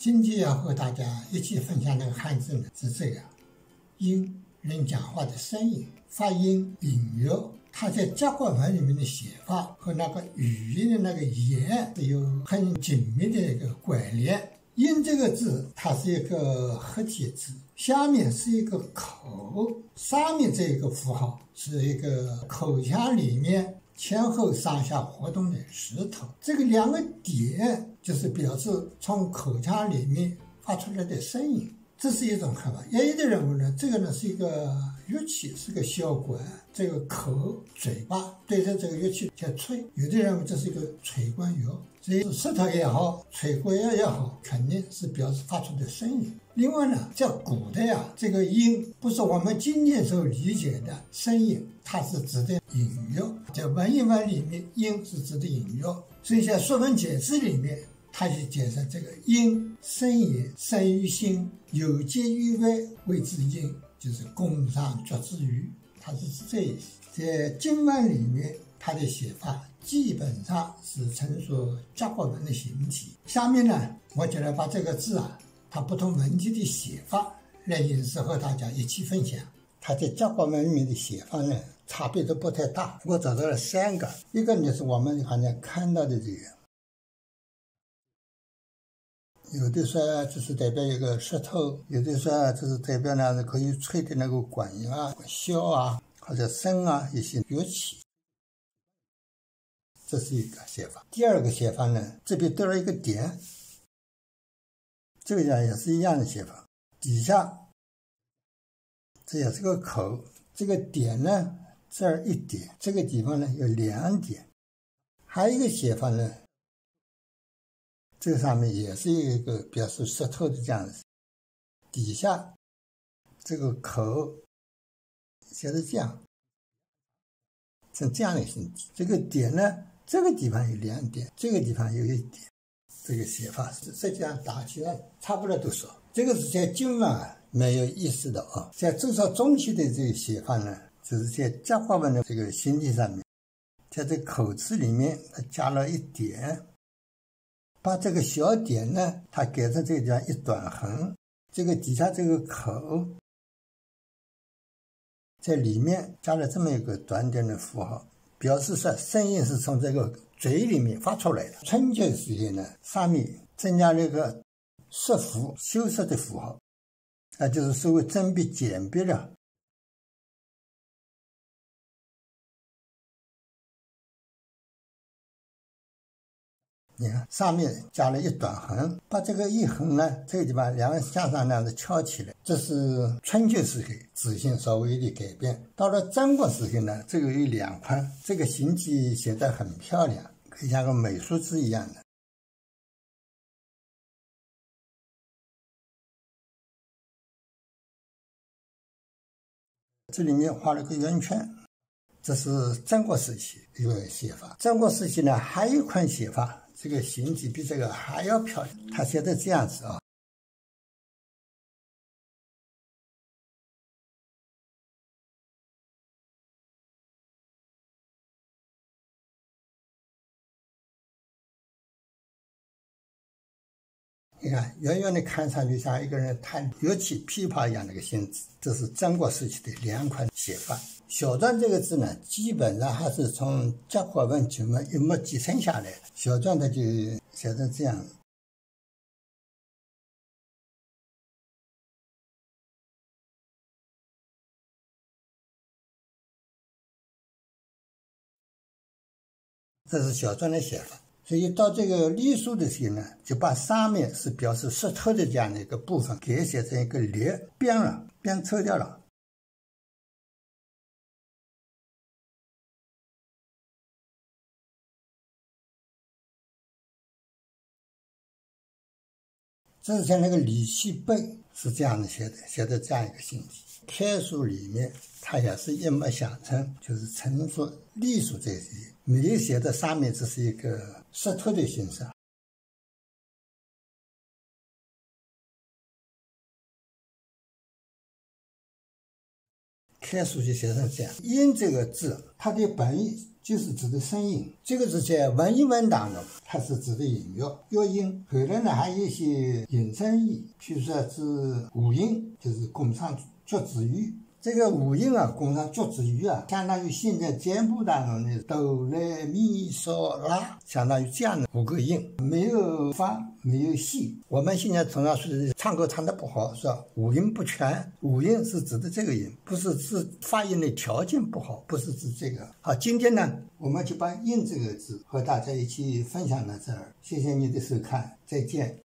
今天要和大家一起分享那个汉字呢是这样：音，人讲话的声音、发音、音乐，它在甲骨文里面的写法和那个语音的那个言是有很紧密的一个关联。音这个字，它是一个合体字，下面是一个口，上面这一个符号是一个口腔里面前后上下活动的石头，这个两个点就是表示从口腔里面发出来的声音，这是一种看法。也有的认为呢，这个呢是一个乐器，是个小管，这个口嘴巴对着这个乐器在吹，有的认为这是一个吹管乐，所以石头也好，吹管乐也好，肯定是表示发出的声音。另外呢，在古代啊，这个音不是我们今天所理解的声音，它是指的音乐。在文言文里面，音是指的音乐，所以在《说文解字》里面，它就解释这个音生也，生于心，有节于外，谓之音，就是工商角之语，它是指这意思。在经文里面，它的写法基本上是陈述甲骨文的形体。下面呢，我就来把这个字啊，它不同文体的写法来引示和大家一起分享。它在甲骨文里面的写法呢，差别都不太大。我找到了3个，一个呢是我们好像看到的这个，有的说就是代表一个石头，有的说就是代表呢可以吹的那个管啊、箫啊或者笙啊一些乐器，这是一个写法。第二个写法呢，这边得了一个点，这个也是一样的写法，底下这也是个口，这个点呢这儿一点，这个地方呢有2点。还有一个写法呢，这个上面也是一个表示石头的这样子，底下这个口写的这样，是这样的形体。这个点呢，这个地方有2点，这个地方有1点，这个写法实际上打起来差不了多少。这个是在经文啊没有意思的啊，在周朝中期的这个写法呢，就是在甲骨文的这个形体上面，在这口字里面它加了1点，把这个小点呢，它改成这个地方一短横，这个底下这个口在里面加了这么一个短点的符号，表示说声音是从这个嘴里面发出来的。春秋时期呢，上面增加了一个色符修饰的符号，那就是所谓增笔简笔了。你看上面加了1短横，把这个一横呢，这个地方2个向上那样子翘起来，这是春秋时期字形稍微的改变。到了战国时期呢，这个有2块，这个形体写得很漂亮，可以像个美术字一样的。这里面画了个圆圈，这是战国时期一个写法。战国时期呢，还有一款写法，这个形体比这个还要漂亮，他写的这样子啊。你看，远远的看上去像一个人弹乐器琵琶一样的一个形制，这是战国时期的2款写法。小篆这个字呢，基本上还是从甲骨文、金文一脉继承下来，小篆它就写成这样。这是小篆的写法。所以到这个隶书的时候呢，就把上面是表示石头的这样的一个部分给写成一个列，边了，边抽掉了。这是像那个礼器碑是这样的写的，写的这样一个形体。楷书里面它也是一脉相承，就是陈述隶书这些没有写的上面这是一个石头的形式。楷书就写成这样。音这个字，它的本意就是指的声音，这个是在文言文当中，它是指的音乐乐音。后来呢，还有一些引申义，譬如说指五音，就是工商角徵羽。这个五音啊，工商角徵羽啊，相当于现在简谱当中的哆来咪嗦拉，相当于这样的5个音，没有发，没有西。我们现在通常说唱歌唱得不好，说五音不全，五音是指的这个音，不是指发音的条件不好，不是指这个。好，今天呢，我们就把音这个字和大家一起分享到这儿，谢谢你的收看，再见。